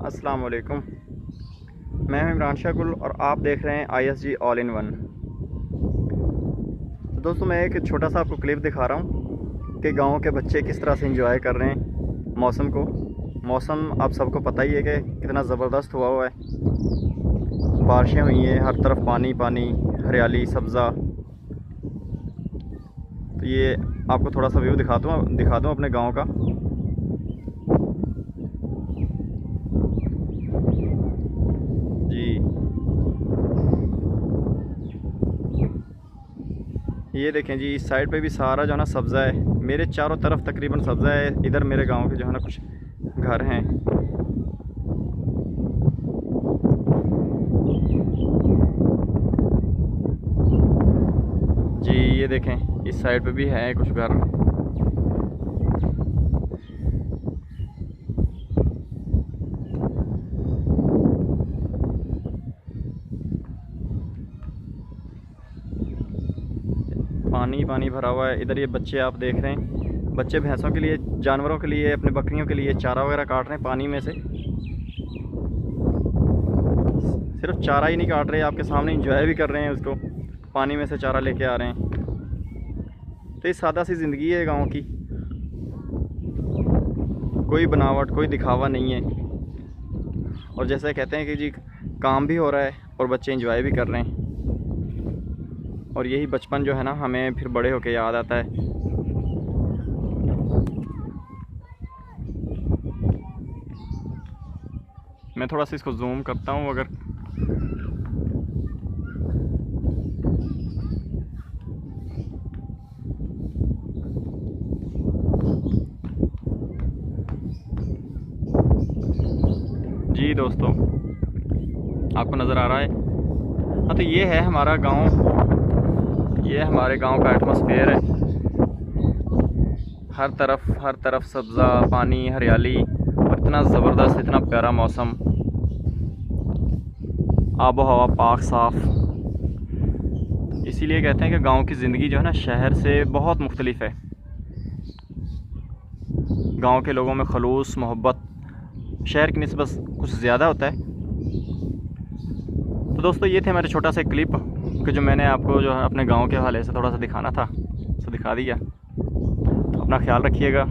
अस्सलाम वालेकुम। मैं हूं इमरान शाह गुल और आप देख रहे हैं ISG ऑल इन वन। तो दोस्तों, मैं एक छोटा सा आपको क्लिप दिखा रहा हूं कि गांव के बच्चे किस तरह से एंजॉय कर रहे हैं मौसम को। मौसम आप सबको पता ही है कि कितना ज़बरदस्त हुआ है। बारिशें हुई हैं, हर तरफ पानी पानी, हरियाली, सब्ज़ा। तो ये आपको थोड़ा सा व्यू दिखा दूँ अपने गाँव का। जी, ये देखें जी, इस साइड पे भी सारा जो है ना सब्ज़ा है। मेरे चारों तरफ तकरीबन सब्ज़ा है। इधर मेरे गांव के जो है ना कुछ घर हैं। जी, ये देखें, इस साइड पे भी हैं कुछ घर। पानी पानी भरा हुआ है। इधर ये बच्चे आप देख रहे हैं, बच्चे भैंसों के लिए, जानवरों के लिए, अपने बकरियों के लिए चारा वगैरह काट रहे हैं पानी में से। सिर्फ चारा ही नहीं काट रहे, आपके सामने इंजॉय भी कर रहे हैं उसको, पानी में से चारा लेके आ रहे हैं। तो ये सादा सी ज़िंदगी है गाँव की, कोई बनावट, कोई दिखावा नहीं है। और जैसे कहते हैं कि जी, काम भी हो रहा है और बच्चे एंजॉय भी कर रहे हैं। और यही बचपन जो है ना, हमें फिर बड़े होके याद आता है। मैं थोड़ा सा इसको जूम करता हूँ अगर। जी दोस्तों, आपको नज़र आ रहा है? हाँ, तो ये है हमारा गांव, ये हमारे गांव का एटमॉस्फेयर है। हर तरफ सब्ज़ा, पानी, हरियाली और इतना ज़बरदस्त, इतना प्यारा मौसम, आबो हवा पाक साफ़। इसीलिए कहते हैं कि गांव की ज़िंदगी जो है ना, शहर से बहुत मुख्तलिफ है। गांव के लोगों में खलूस, मोहब्बत शहर की निस्बत कुछ ज़्यादा होता है। तो दोस्तों, ये थे हमारे छोटा सा क्लिप कि जो मैंने आपको जो है अपने गांव के हवाले से थोड़ा सा दिखाना था, तो दिखा दिया। तो अपना ख्याल रखिएगा।